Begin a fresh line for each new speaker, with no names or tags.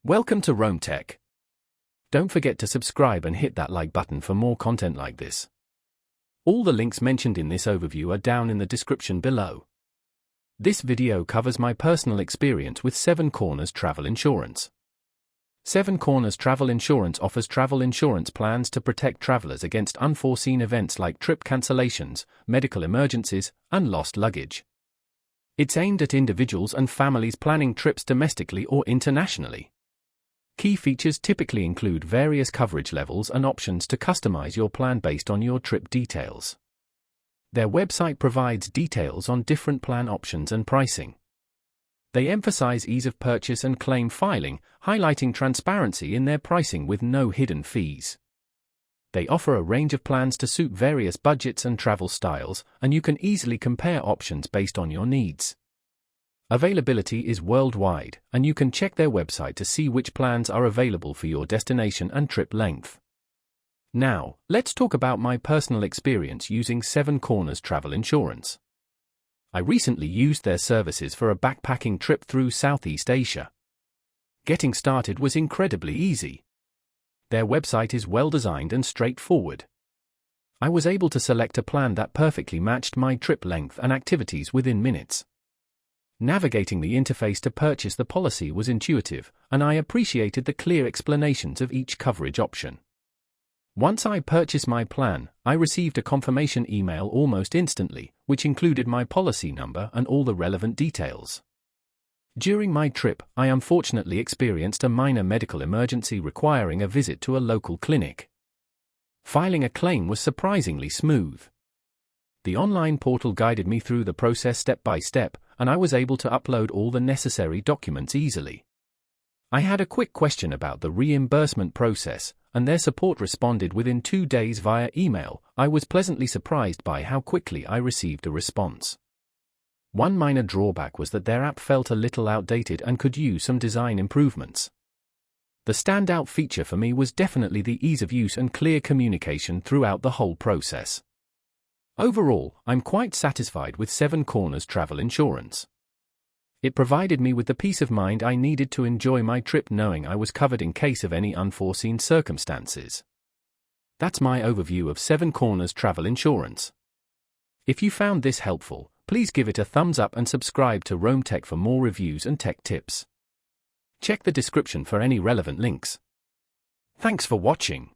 Welcome to Rome Tech. Don't forget to subscribe and hit that like button for more content like this. All the links mentioned in this overview are down in the description below. This video covers my personal experience with Seven Corners Travel Insurance. Seven Corners Travel Insurance offers travel insurance plans to protect travelers against unforeseen events like trip cancellations, medical emergencies, and lost luggage. It's aimed at individuals and families planning trips domestically or internationally. Key features typically include various coverage levels and options to customize your plan based on your trip details. Their website provides details on different plan options and pricing. They emphasize ease of purchase and claim filing, highlighting transparency in their pricing with no hidden fees. They offer a range of plans to suit various budgets and travel styles, and you can easily compare options based on your needs. Availability is worldwide, and you can check their website to see which plans are available for your destination and trip length. Now, let's talk about my personal experience using Seven Corners Travel Insurance. I recently used their services for a backpacking trip through Southeast Asia. Getting started was incredibly easy. Their website is well designed and straightforward. I was able to select a plan that perfectly matched my trip length and activities within minutes. Navigating the interface to purchase the policy was intuitive, and I appreciated the clear explanations of each coverage option. Once I purchased my plan, I received a confirmation email almost instantly, which included my policy number and all the relevant details. During my trip, I unfortunately experienced a minor medical emergency requiring a visit to a local clinic. Filing a claim was surprisingly smooth. The online portal guided me through the process step by step, and I was able to upload all the necessary documents easily. I had a quick question about the reimbursement process, and their support responded within 2 days via email. I was pleasantly surprised by how quickly I received a response. One minor drawback was that their app felt a little outdated and could use some design improvements. The standout feature for me was definitely the ease of use and clear communication throughout the whole process. Overall, I'm quite satisfied with Seven Corners Travel Insurance. It provided me with the peace of mind I needed to enjoy my trip knowing I was covered in case of any unforeseen circumstances. That's my overview of Seven Corners Travel Insurance. If you found this helpful, please give it a thumbs up and subscribe to Rome Tech for more reviews and tech tips. Check the description for any relevant links. Thanks for watching.